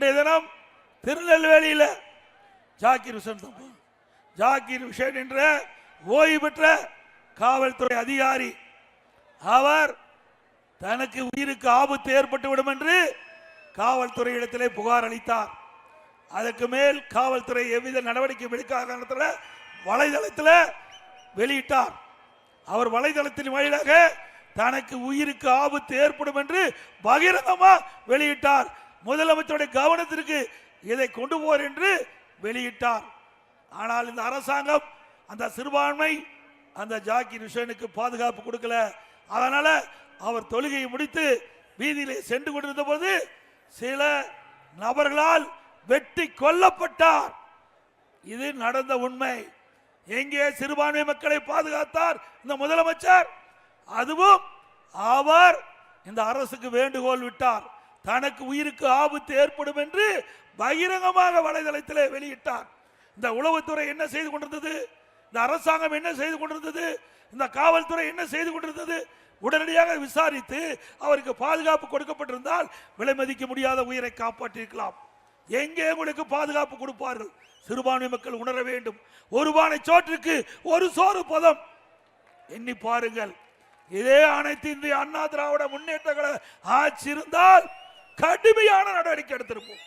இன்றைய தினம் திருநெல்வேலியில் ஜாகிர் ஹுசேன் என்ற ஓய்வு பெற்ற காவல்துறை அதிகாரி, அவர் தனக்கு உயிருக்கு ஆபத்து ஏற்பட்டுவிடும் என்று காவல்துறை இடத்திலே புகார் அளித்தார். அதற்கு மேல் காவல்துறை எவ்வித நடவடிக்கை எடுக்காத காரணத்தில் வலைதளத்தில் வெளியிட்டார். அவர் வலைதளத்தின் வாயிலாக தனக்கு உயிருக்கு ஆபத்து ஏற்படும் என்று பகிரங்கமாக வெளியிட்டார். முதலமைச்சருடைய கவனத்திற்கு இதை கொண்டு போர் என்று வெளியிட்டார். ஆனால் இந்த அரசாங்கம் அந்த சிறுபான்மை அந்த ஜாகிர் ஹுசேனுக்கு பாதுகாப்பு கொடுக்கல. அதனால அவர் தொழுகையை முடித்து வீதியிலே சென்று கொண்டிருந்த போது சில நபர்களால் வெட்டி கொல்லப்பட்டார். இது நடந்த உண்மை. எங்கே சிறுபான்மை மக்களை பாதுகாத்தார் இந்த முதலமைச்சர்? அதுவும் அவர் இந்த அரசுக்கு வேண்டுகோள் விட்டார். தனக்கு உயிருக்கு ஆபத்து ஏற்படும் என்று பகிரங்கமாக வலைதளத்திலே வெளியிட்டார். இந்த உளவுத்துறை என்ன செய்து கொண்டிருந்தது? இந்த அரசாங்கம் என்ன செய்து கொண்டிருந்தது? இந்த காவல்துறை என்ன செய்து கொண்டிருந்தது? உடனடியாக விசாரித்து அவருக்கு பாதுகாப்பு கொடுக்கப்பட்டிருந்தால் விலை மதிக்க முடியாத உயிரை காப்பாற்றிருக்கலாம். எங்கே உங்களுக்கு பாதுகாப்பு கொடுப்பார்கள்? சிறுபான்மை மக்கள் உணர வேண்டும். ஒரு பானை சோற்றுக்கு ஒரு சோறு பதம். எண்ணி பாருங்கள். இதே அனைத்து இந்திய அண்ணா திராவிட முன்னேற்ற கழக ஆட்சி இருந்தால் கடுமையான நடவடிக்கை எடுத்திருப்போம்.